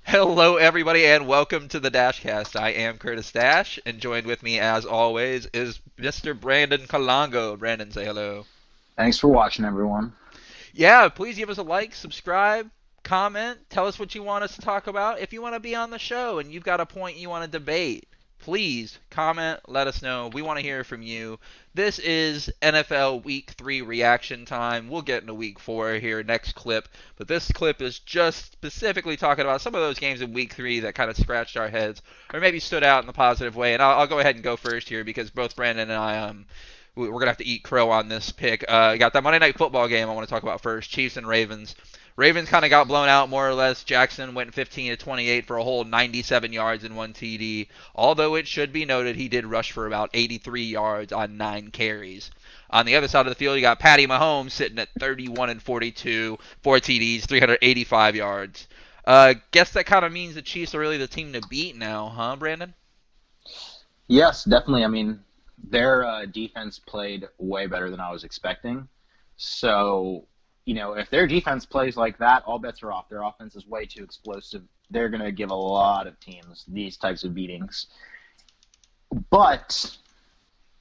Hello, everybody, and welcome to the Dashcast. I am Curtis Dash, and joined with me, as always, is Mr. Brandon Kalango. Brandon, say hello. Thanks for watching, everyone. Yeah, please give us a like, subscribe, comment, tell us what you want us to talk about. If you want to be on the show and you've got a point you want to debate, please comment, let us know. We want to hear from you. This is NFL Week 3 reaction time. We'll get into Week 4 here next clip, but this clip is just specifically talking about some of those games in Week 3 that kind of scratched our heads or maybe stood out in a positive way. And I'll go ahead and go first here because both Brandon and I we're gonna have to eat crow on this pick. Got that Monday Night Football game I want to talk about first. Chiefs and Ravens. Ravens kind of got blown out more or less. Jackson went 15 to 28 for a whole 97 yards and one TD. Although it should be noted he did rush for about 83 yards on 9 carries. On the other side of the field, you got Patty Mahomes sitting at 31 and 42, 4 TDs, 385 yards. Guess that kind of means the Chiefs are really the team to beat now, huh, Brandon? Yes, definitely. I mean, their defense played way better than I was expecting. So, if their defense plays like that, all bets are off. Their offense is way too explosive. They're going to give a lot of teams these types of beatings. But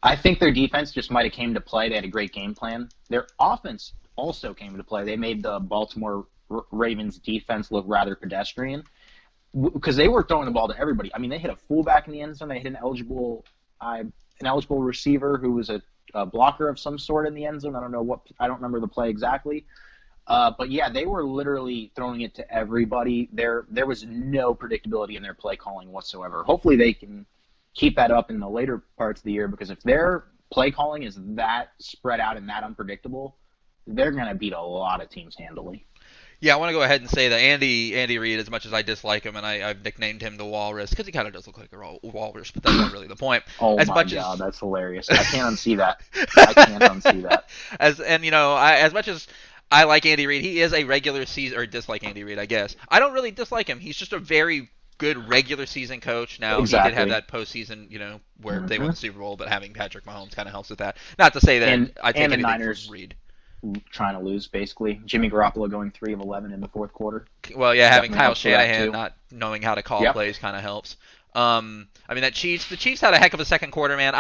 I think their defense just might have came to play. They had a great game plan. Their offense also came to play. They made the Baltimore Ravens defense look rather pedestrian because they were throwing the ball to everybody. I mean, they hit a fullback in the end zone. They hit an eligible receiver who was a blocker of some sort in the end zone. I don't remember the play exactly. But yeah, they were literally throwing it to everybody. There was no predictability in their play calling whatsoever. Hopefully they can keep that up in the later parts of the year, because if their play calling is that spread out and that unpredictable, they're going to beat a lot of teams handily. Yeah, I want to go ahead and say that Andy Reid, as much as I dislike him, and I've nicknamed him the Walrus because he kind of does look like a walrus, but that's not really the point. Oh As my much God, as that's hilarious. I can't unsee that. I can't unsee that. as much as I like Andy Reid, he is a regular season or dislike Andy Reid, I guess. I don't really dislike him. He's just a very good regular season coach. Now he did have Exactly. that postseason, where they won hmm the Super Bowl, but having Patrick Mahomes kind of helps with that. Not to say that And I take and the anything from Niners Reid. trying to lose, basically. Jimmy Garoppolo going 3 of 11 in the fourth quarter Well, yeah, having definitely Kyle helps with that Shanahan too. not knowing how to call Yep. plays kind of helps. I mean, the Chiefs had a heck of a second quarter, man.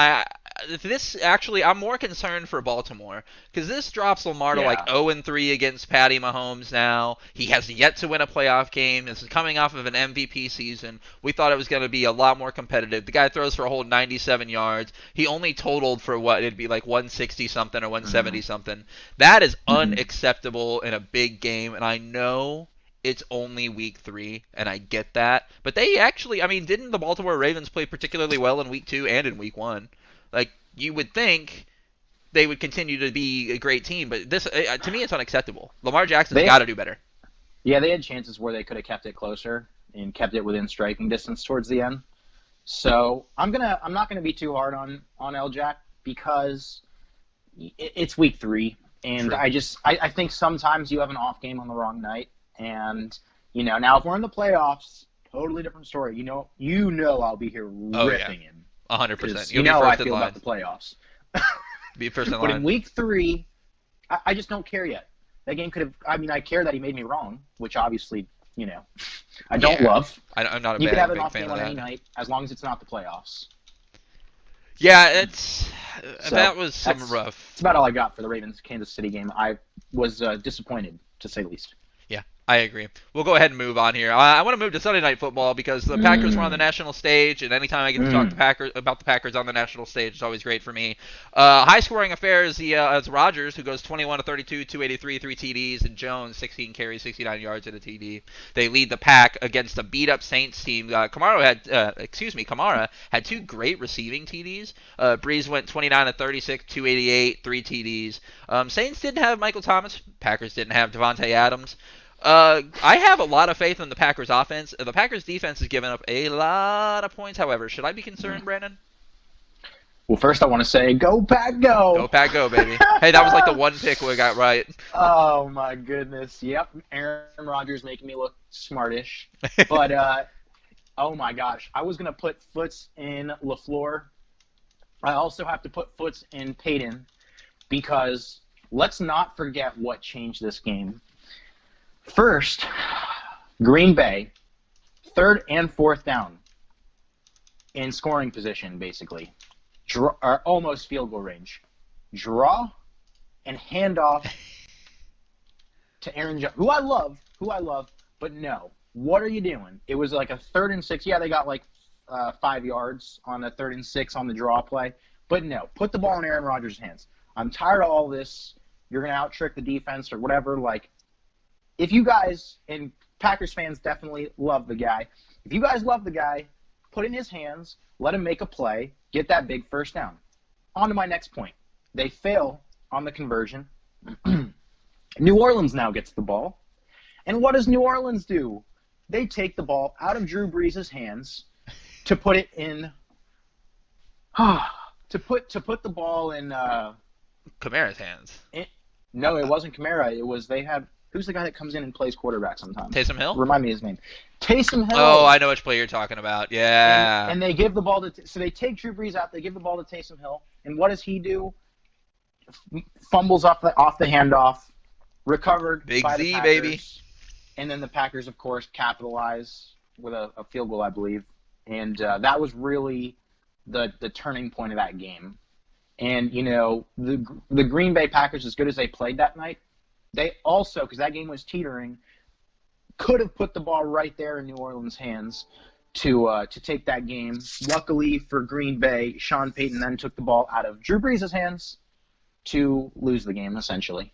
This actually, I'm more concerned for Baltimore because this drops Lamar to like Yeah. 0 and 3 against Patty Mahomes. Now he has yet to win a playoff game. This is coming off of an MVP season. We thought it was going to be a lot more competitive. The guy throws for a whole 97 yards. He only totaled for what it'd be like 160 something or 170 hmm something. That is hmm unacceptable in a big game, and I know it's only week 3, and I get that. But they actually, I mean, didn't the Baltimore Ravens play particularly well in week 2 and in week 1? Like, you would think they would continue to be a great team, but this, to me, it's unacceptable. Lamar Jackson's They got to do better. Yeah, they had chances where they could have kept it closer and kept it within striking distance towards the end. So I'm not gonna be too hard on LJack, because it's week 3, and True. I think sometimes you have an off game on the wrong night, and now if we're in the playoffs, totally different story. I'll be here Oh, yeah. ripping him, 100%. because You'll be how I first in feel about line. the playoffs. Be first in But in line. week 3, I just don't care yet. That game could have. I mean, I care that he made me wrong, which obviously, I don't Yeah. love. I'm not a You could have an big off fan game of on any that. night as long as it's not the playoffs. Yeah, it's So that was some that's rough. about all I got for the Ravens Kansas City game. I was disappointed, to say the least. Yeah, I agree. We'll go ahead and move on here. I want to move to Sunday Night Football because the Packers were on the Mm, national stage, and anytime I get to talk to mm. Packers about the Packers on the national stage, it's always great for me. High-scoring affair is it's Rodgers, who goes 21 to 32, 283, 3 TDs, and Jones 16 carries, 69 yards and a TD. They lead the pack against a beat-up Saints team. Kamara had 2 great receiving TDs. Breeze went 29 to 36, 288, 3 TDs. Saints didn't have Michael Thomas. Packers didn't have Devontae Adams. I have a lot of faith in the Packers offense. The Packers defense has given up a lot of points. However, should I be concerned, Brandon? Well, first I want to say, go Pack, Go go! Pack, go, baby. Hey, that was like the one pick we got right. Oh my goodness. Yep, Aaron Rodgers making me look smartish. But oh my gosh, I was gonna put Foots in LaFleur. I also have to put Foots in Peyton, because let's not forget what changed this game. First, Green Bay third and fourth down in scoring position, basically, or almost field goal range. Draw and hand off to Aaron Jones, who I love, but no. What are you doing? It was like a 3rd and 6. Yeah, they got like 5 yards on a 3rd and 6 on the draw play. But no, put the ball in Aaron Rodgers' hands. I'm tired of all this. You're going to out-trick the defense or whatever. Like, if you guys, and Packers fans definitely love the guy, if you guys love the guy, put it in his hands, let him make a play, get that big first down. On to my next point. They fail on the conversion. New Orleans now gets the ball. And what does New Orleans do? They take the ball out of Drew Brees' hands to put it in to put the ball in Kamara's hands. No, it wasn't Kamara. It was who's the guy that comes in and plays quarterback sometimes? Taysom Hill? Remind me his name. Taysom Hill. Oh, I know which play you're talking about. Yeah. And they give the ball to so they take Drew Brees out, they give the ball to Taysom Hill, and what does he do? Fumbles off the handoff, recovered Big by Z, the Packers, baby. And then the Packers, of course, capitalize with a field goal, I believe, and that was really the turning point of that game. And you know, the Green Bay Packers, as good as they played that night, they also, because that game was teetering, could have put the ball right there in New Orleans' hands to take that game. Luckily for Green Bay, Sean Payton then took the ball out of Drew Brees' hands to lose the game, essentially.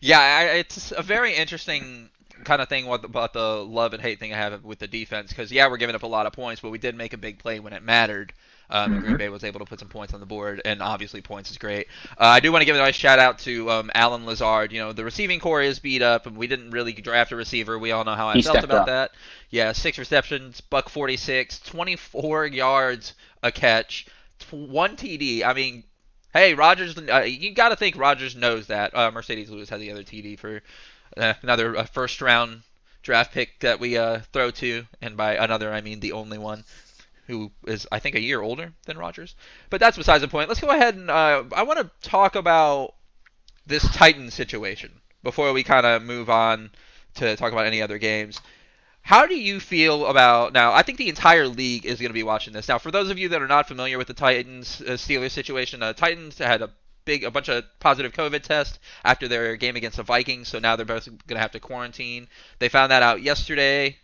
Yeah, it's a very interesting kind of thing about the love and hate thing I have with the defense, because, yeah, we're giving up a lot of points, but we did make a big play when it mattered. And Green Bay was able to put some points on the board, and obviously points is great. I do want to give a nice shout-out to Alan Lazard. You know, the receiving core is beat up, and we didn't really draft a receiver. We all know how I felt about that. Yeah, 6 receptions, $146, 24 yards a catch, 1 TD. I mean, hey, Rodgers, you got to think Rodgers knows that. Mercedes Lewis had the other TD for another first-round draft pick that we throw to, and by another I mean the only one, who is, I think, a year older than Rodgers. But that's besides the point. Let's go ahead and I want to talk about this Titans situation before we kind of move on to talk about any other games. How do you feel about, now, I think the entire league is going to be watching this. Now, for those of you that are not familiar with the Titans-Steelers situation, Titans had a bunch of positive COVID tests after their game against the Vikings, so now they're both going to have to quarantine. They found that out yesterday,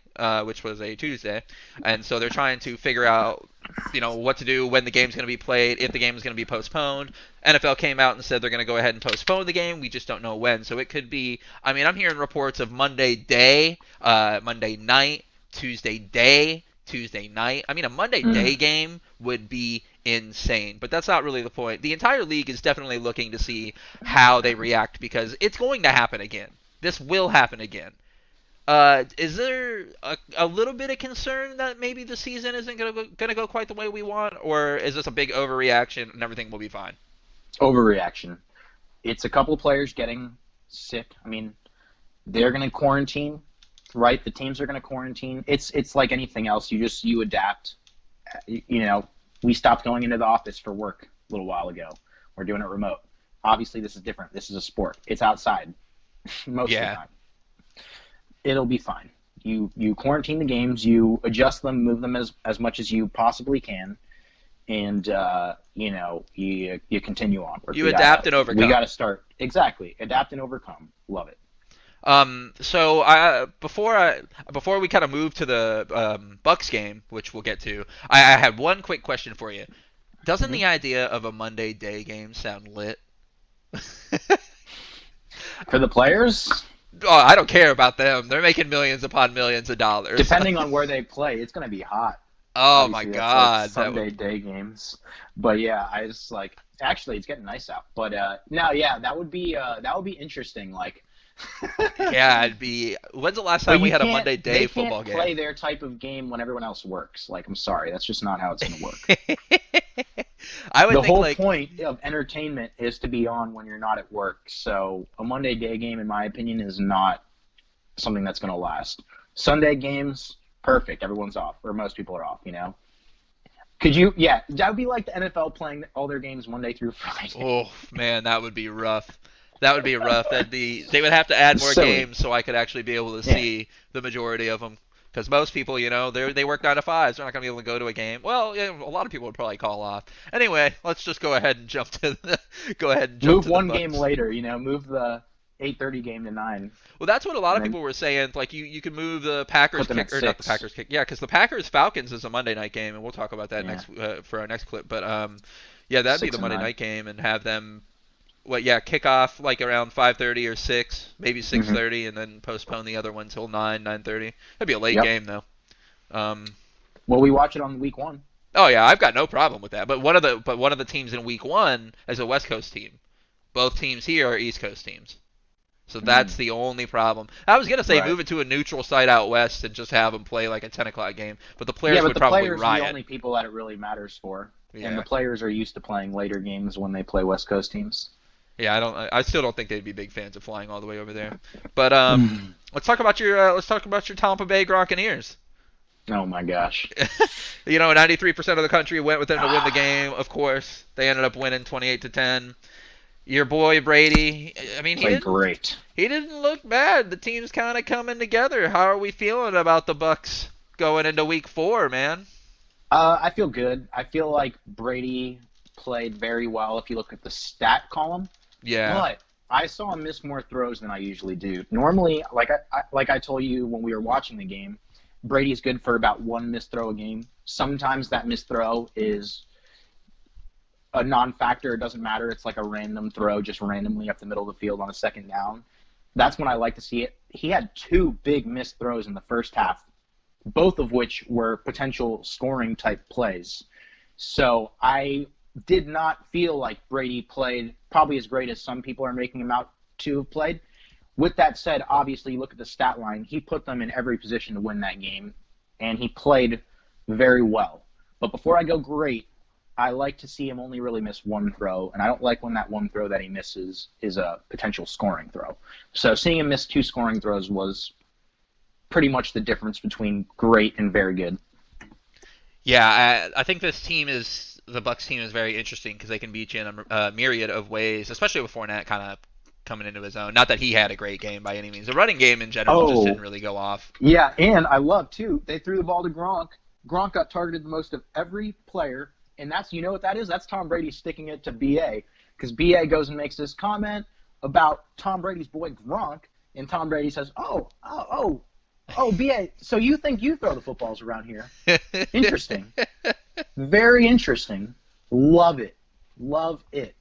which was a Tuesday, and so they're trying to figure out, you know, what to do when the game's going to be played, if the game is going to be postponed. NFL came out and said they're going to go ahead and postpone the game. We just don't know when, so it could be, I mean, I'm hearing reports of Monday day, Monday night, Tuesday day, Tuesday night. I mean, a Monday day game would be insane, but that's not really the point. The entire league is definitely looking to see how they react, because it's going to happen again. This will happen again. Is there a little bit of concern that maybe the season isn't going to go quite the way we want, or is this a big overreaction and everything will be fine? Overreaction. It's a couple of players getting sick. I mean, they're going to quarantine, right? The teams are going to quarantine. It's like anything else. You adapt. You know, we stopped going into the office for work a little while ago. We're doing it remote. Obviously, this is different. This is a sport. It's outside most of the time. It'll be fine. You quarantine the games, you adjust them, move them as much as you possibly can, and you know, you continue on. You adapt and overcome. We got to start. Exactly. Adapt and overcome. Love it. So before we kind of move to the Bucks game, which we'll get to, I had one quick question for you. Doesn't the idea of a Monday day game sound lit? For the players? Oh, I don't care about them. They're making millions upon millions of dollars. Depending on where they play, it's going to be hot. Oh, obviously, my God. Like Sunday day games. But yeah, I just like, actually it's getting nice out. But no, yeah, that would be interesting. Like, yeah, it'd be. When's the last time we had a Monday day football game? They can't play their type of game when everyone else works. Like, I'm sorry, that's just not how it's going to work. I would the think, whole point of entertainment is to be on when you're not at work. So a Monday day game, in my opinion, is not something that's going to last. Sunday games, perfect. Everyone's off, or most people are off. You know. Could you? Yeah, that would be like the NFL playing all their games Monday through Friday. Oh man, that would be rough. That would be rough. They would have to add more games so I could actually be able to see the majority of them. Because most people, they work 9 to 5s. They're not going to be able to go to a game. Well, yeah, a lot of people would probably call off. Anyway, let's just go ahead and jump to Move the one game Bucks. later, move the 8:30 game to 9, Well, that's what a lot and of then people were saying. Like you could move the Packers put them at kick or not the 6. Packers kick. Yeah, because the Packers Falcons is a Monday night game, and we'll talk about that Yeah, next for our next clip. But yeah, that'd be the 6 and Monday 9. night game, and have them kick off like around 5:30 or 6, maybe Hmm. 6:30, and then postpone the other one till 9:30. That'd be a late Yep. game though. Um, Well, we watch it on week 1. oh yeah, I've got no problem with that. But one of the teams in week 1 is a West Coast team. Both teams here are East Coast teams. So that's Mm. the only problem. I was gonna say Right. move it to a neutral site out west and just have them play like a 10 o'clock game, but the Yeah, players but would the probably players are the riot. only people that it really matters for, and the Yeah, players are used to playing later games when they play West Coast teams. yeah. I still don't think they'd be big fans of flying all the way over there. But Mm. let's talk about your Tampa Bay Gronkaneers. Oh my gosh. 93% of the country went with them to win the game. Of course, they ended up winning 28-10. Your boy Brady, I mean, Played great. he didn't look bad. The team's kind of coming together. How are we feeling about the Bucks going into Week 4, man? I feel good. I feel like Brady played very well if you look at the stat column. Yeah, But I saw him miss more throws than I usually do. Normally, like I told you when we were watching the game, Brady's good for about one missed throw a game. Sometimes that missed throw is a non-factor. It doesn't matter. It's like a random throw, just randomly up the middle of the field on a second down. That's when I like to see it. He had 2 big missed throws in the first half, both of which were potential scoring type plays. So I did not feel like Brady played probably as great as some people are making him out to have played. With that said, obviously, you look at the stat line. He put them in every position to win that game, and he played very well. But before I go great, I like to see him only really miss one throw, and I don't like when that one throw that he misses is a potential scoring throw. So seeing him miss 2 scoring throws was pretty much the difference between great and very good. yeah. I think the Bucks team is very interesting because they can beat you in a myriad of ways, especially with Fournette kind of coming into his own. Not that he had a great game by any means. The running game in general just didn't really go off. Yeah, and I love, too, they threw the ball to Gronk. Gronk got targeted the most of every player, and you know what that is? That's Tom Brady sticking it to B.A., because B.A. goes and makes this comment about Tom Brady's boy Gronk, and Tom Brady says, oh, B.A., so you think you throw the footballs around here? Interesting. Very interesting. Love it. Love it.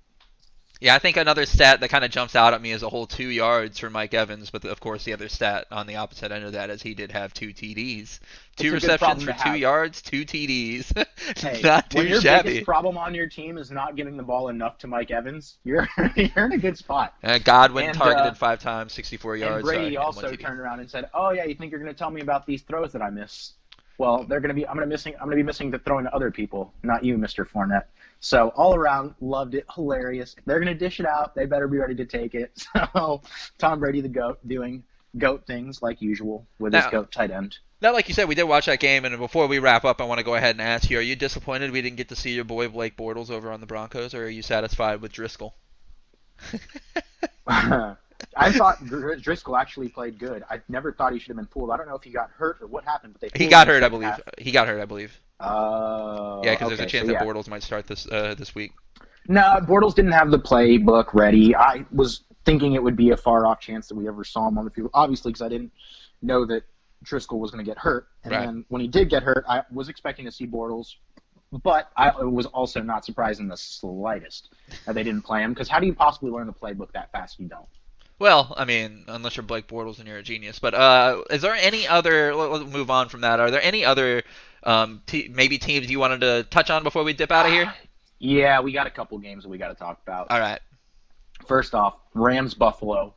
Yeah, I think another stat that kind of jumps out at me is a whole 2 yards for Mike Evans, but of course the other stat on the opposite end of that is he did have 2 TDs. It's 2 a good receptions problem for to 2 have. yards, 2 TDs. Hey, Not when too your shabby. biggest problem on your team is not giving the ball enough to Mike Evans, you're you're in a good spot. Godwin And, targeted 5 times, 64 And yards. Brady and also 1 TD. turned around and said, "Oh yeah, you think you're going to tell me about these throws that I miss? Well, I'm going to be missing the throwing to other people, not you, Mr. Fournette." So all around, loved it, hilarious. If they're going to dish it out, they better be ready to take it. So Tom Brady, the GOAT, doing GOAT things like usual with his Now, GOAT tight end. now, like you said, we did watch that game, and before we wrap up, I want to go ahead and ask you: are you disappointed we didn't get to see your boy Blake Bortles over on the Broncos, or are you satisfied with Driscoll? I thought Driscoll actually played good. I never thought he should have been pulled. I don't know if he got hurt or what happened, but they He pulled got him in hurt, the I second believe. half. He got hurt, I believe. Yeah, because there's a Okay, chance so that yeah. Bortles might start this week. No, Bortles didn't have the playbook ready. I was thinking it would be a far-off chance that we ever saw him on the field, obviously, because I didn't know that Driscoll was going to get hurt. And Right. then when he did get hurt, I was expecting to see Bortles, but I was also not surprised in the slightest that they didn't play him, because how do you possibly learn the playbook that fast? You don't. Well, I mean, unless you're Blake Bortles and you're a genius. But is there any other? Let's move on from that. Are there any other maybe teams you wanted to touch on before we dip out of here? Yeah, we got a couple games that we got to talk about. All right. First off, Rams-Buffalo.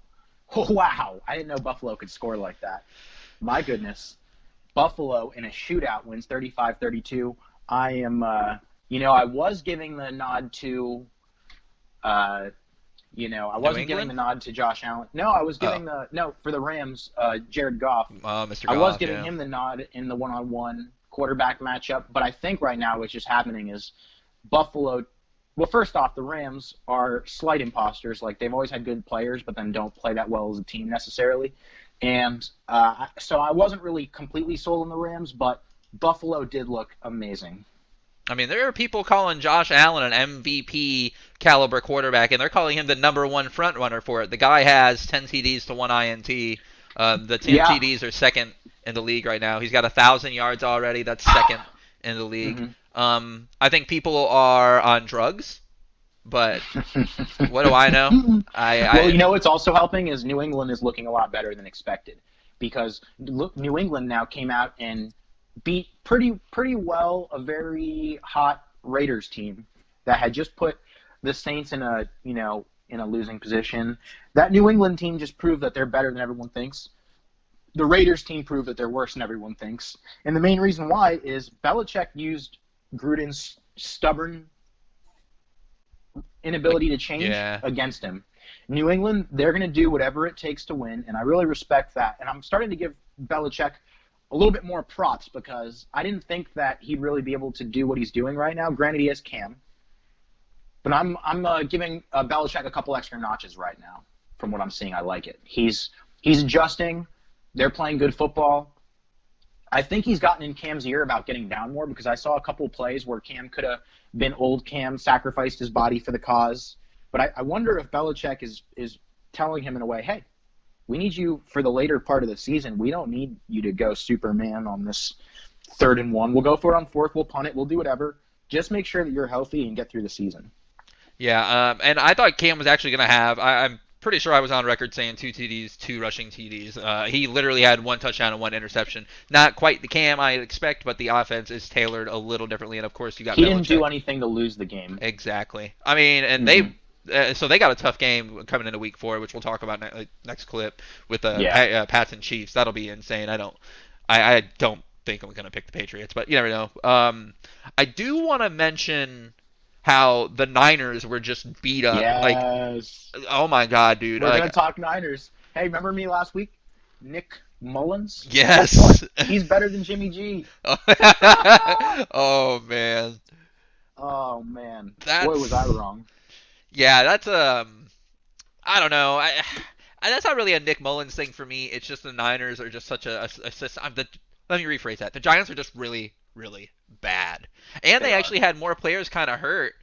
Oh, wow, I didn't know Buffalo could score like that. My goodness. Buffalo in a shootout wins 35-32. I am, I was giving the nod to, I wasn't giving England? the nod to Josh Allen. No, I was giving for the Rams, Jared Goff. Mr. I was Goff, giving yeah. him the nod in the one-on-one quarterback matchup, but I think right now what's just happening is Buffalo. Well, first off, the Rams are slight imposters. Like, they've always had good players, but then don't play that well as a team necessarily. And so I wasn't really completely sold on the Rams, but Buffalo did look amazing. I mean, there are people calling Josh Allen an MVP caliber quarterback, and they're calling him the number one front runner for it. The guy has 10 TDs to 1 INT. The 10 Yeah. TDs are second in the league right now. He's got 1,000 yards already. That's second in the league. Hmm. I think people are on drugs, but what do I know? Well, you know what's also helping is New England is looking a lot better than expected because look, New England now came out and beat pretty well a very hot Raiders team that had just put the Saints in a in a losing position. That New England team just proved that they're better than everyone thinks. The Raiders team proved that they're worse than everyone thinks. And the main reason why is Belichick used Gruden's stubborn inability to change yeah. against him. New England, they're going to do whatever it takes to win, and I really respect that. And I'm starting to give Belichick a little bit more props because I didn't think that he'd really be able to do what he's doing right now. Granted, he has Cam, but I'm giving Belichick a couple extra notches right now. From what I'm seeing, I like it. He's adjusting. They're playing good football. I think he's gotten in Cam's ear about getting down more because I saw a couple plays where Cam could have been old Cam, sacrificed his body for the cause. But I wonder if Belichick is telling him in a way, hey, we need you for the later part of the season. We don't need you to go Superman on this 3rd and 1. We'll go for it on 4th. We'll punt it. We'll do whatever. Just make sure that you're healthy and get through the season. Yeah, and I thought Cam was actually going to have, I'm pretty sure I was on record saying 2 TDs, 2 rushing TDs. He literally had 1 touchdown and 1 interception. Not quite the Cam I'd expect, but the offense is tailored a little differently, and of course you got He Belichick. didn't do anything to lose the game. Exactly. I mean, and so they got a tough game coming into week 4, which we'll talk about next clip with Pats and Chiefs. That'll be insane. I don't think I'm going to pick the Patriots, but you never know. I do want to mention how the Niners were just beat up. Yes. Like, oh my God, dude. We're going to talk Niners. Hey, remember me last week? Nick Mullins? Yes. He's better than Jimmy G. Oh, man. Oh, man. Boy, was I wrong. Yeah, that's I don't know. That's not really a Nick Mullins thing for me. It's just the Niners are just such a system. Let me rephrase that. The Giants are just really, really bad, and they actually had more players kind of hurt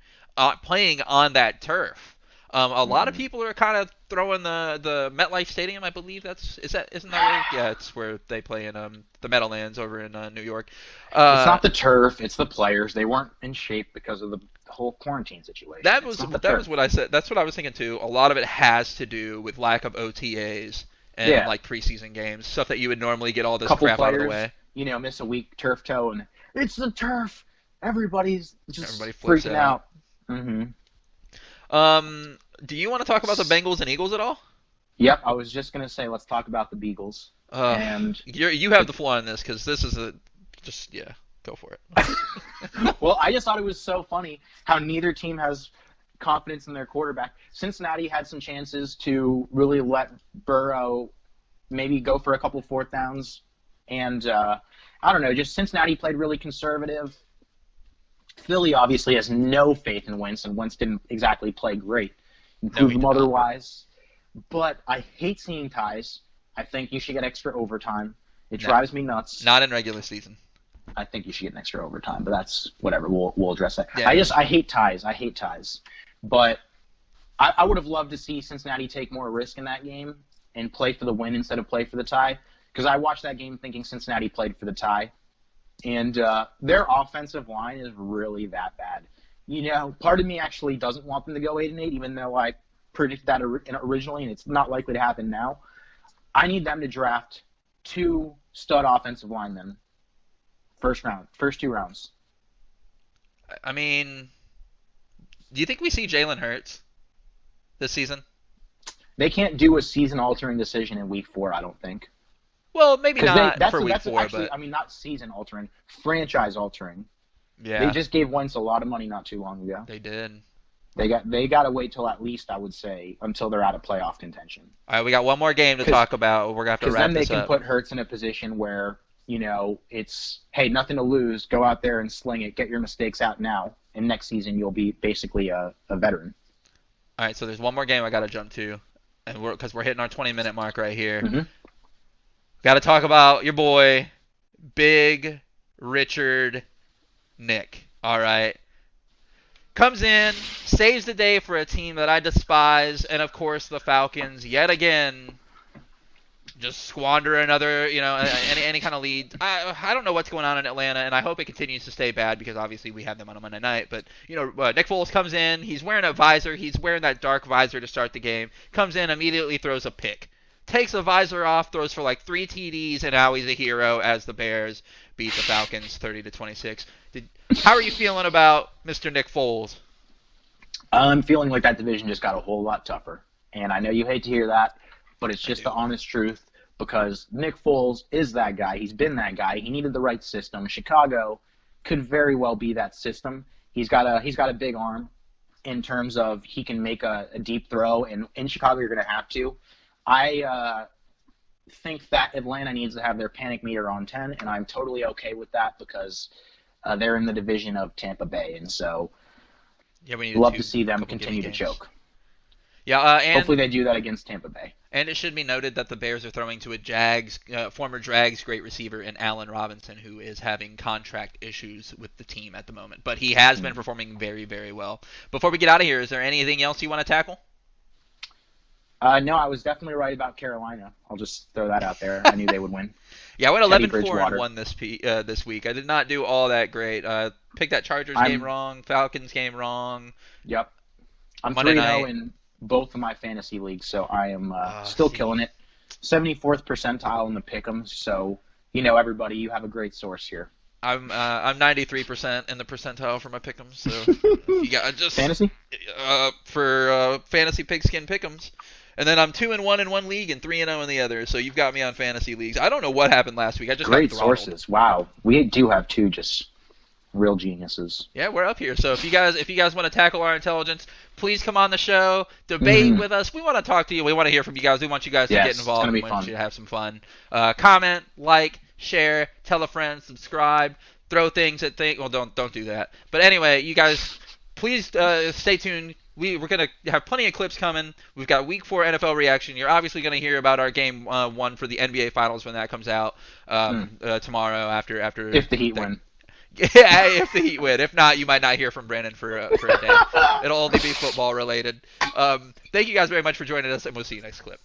playing on that turf. A lot of people are kind of throwing the MetLife Stadium. I believe isn't that right? Yeah, it's where they play in the Meadowlands over in New York. It's not the turf. It's the players. They weren't in shape because of the whole quarantine situation. That was what I said. That's what I was thinking too. A lot of it has to do with lack of OTAs and like preseason games, stuff that you would normally get all this crap players, out of the way. Miss a week turf toe, and it's the turf. Everybody's just flips freaking out. Mm-hmm. Do you want to talk about the Bengals and Eagles at all? Yep, I was just gonna say let's talk about the Beagles. And you have the floor on this because this is go for it. Well, I just thought it was so funny how neither team has confidence in their quarterback. Cincinnati had some chances to really let Burrow maybe go for a couple 4th downs, and I don't know, just Cincinnati played really conservative. Philly obviously has no faith in Wentz, and Wentz didn't exactly play great. Prove them otherwise. But I hate seeing ties. I think you should get extra overtime. It drives me nuts. Not in regular season. I think you should get an extra overtime, but that's whatever. We'll address that. Yeah. I hate ties. But I would have loved to see Cincinnati take more risk in that game and play for the win instead of play for the tie. Because I watched that game thinking Cincinnati played for the tie. And their offensive line is really that bad. Part of me actually doesn't want them to go 8-8, even though I predicted that originally, and it's not likely to happen now. I need them to draft 2 stud offensive linemen. First 2 rounds. I mean, do you think we see Jalen Hurts this season? They can't do a season-altering decision in Week 4, I don't think. Well, maybe not for Week 4, actually, but... I mean, not season-altering, franchise-altering. Yeah. They just gave Wentz a lot of money not too long ago. They did. They got to wait till at least, I would say, until they're out of playoff contention. All right, we got one more game to talk about. We're going to have to wrap this up. Because then they can put Hurts in a position where, it's, hey, nothing to lose. Go out there and sling it. Get your mistakes out now. And next season, you'll be basically a veteran. All right, so there's one more game I got to jump to, and because we're hitting our 20-minute mark right here. Mm-hmm. Got to talk about your boy, Big Richard Nick. All right. Comes in, saves the day for a team that I despise, and of course the Falcons yet again just squander another, any kind of lead. I don't know what's going on in Atlanta, and I hope it continues to stay bad because obviously we have them on a Monday night. But Nick Foles comes in, he's wearing a visor, he's wearing that dark visor to start the game. Comes in, immediately throws a pick, takes the visor off, throws for like 3 TDs, and now he's a hero as the Bears beat the Falcons 30-26. How are you feeling about Mr. Nick Foles? I'm feeling like that division just got a whole lot tougher, and I know you hate to hear that, but it's just the honest truth. Because Nick Foles is that guy. He's been that guy. He needed the right system. Chicago could very well be that system. He's got a big arm in terms of he can make a deep throw, and in Chicago you're going to have to. I think that Atlanta needs to have their panic meter on 10, and I'm totally okay with that because they're in the division of Tampa Bay, and so we need love to see them continue to choke. Yeah, and hopefully they do that against Tampa Bay. And it should be noted that the Bears are throwing to a former Jags great receiver in Allen Robinson, who is having contract issues with the team at the moment. But he has been performing very, very well. Before we get out of here, is there anything else you want to tackle? No, I was definitely right about Carolina. I'll just throw that out there. I knew they would win. Yeah, I went 11-4-1 this week. I did not do all that great. Picked that Chargers game wrong, Falcons game wrong. Yep. I'm Monday 3-0 in both of my fantasy leagues, so I am still killing it. 74th percentile in the pick'ems, so everybody, you have a great source here. I'm 93% in the percentile for my pick'ems, so you got just fantasy for fantasy pigskin pick'ems. And then I'm 2-1 in one league and 3-0 in the other. So you've got me on fantasy leagues. I don't know what happened last week. I just great got throttled. Sources. Wow, we do have two just real geniuses. Yeah, we're up here. So if you guys want to tackle our intelligence, please come on the show, debate with us. We want to talk to you. We want to hear from you guys. We want you guys to get involved. We want you to have some fun. Comment, like, share, tell a friend, subscribe, throw things at things. Well, don't do that. But anyway, you guys, please stay tuned. We're going to have plenty of clips coming. We've got Week 4 NFL reaction. You're obviously going to hear about our Game 1 for the NBA Finals when that comes out tomorrow after. If the Heat win. Yeah, if the Heat win. If not, you might not hear from Brandon for a day. It'll only be football related. Thank you guys very much for joining us, and we'll see you next clip.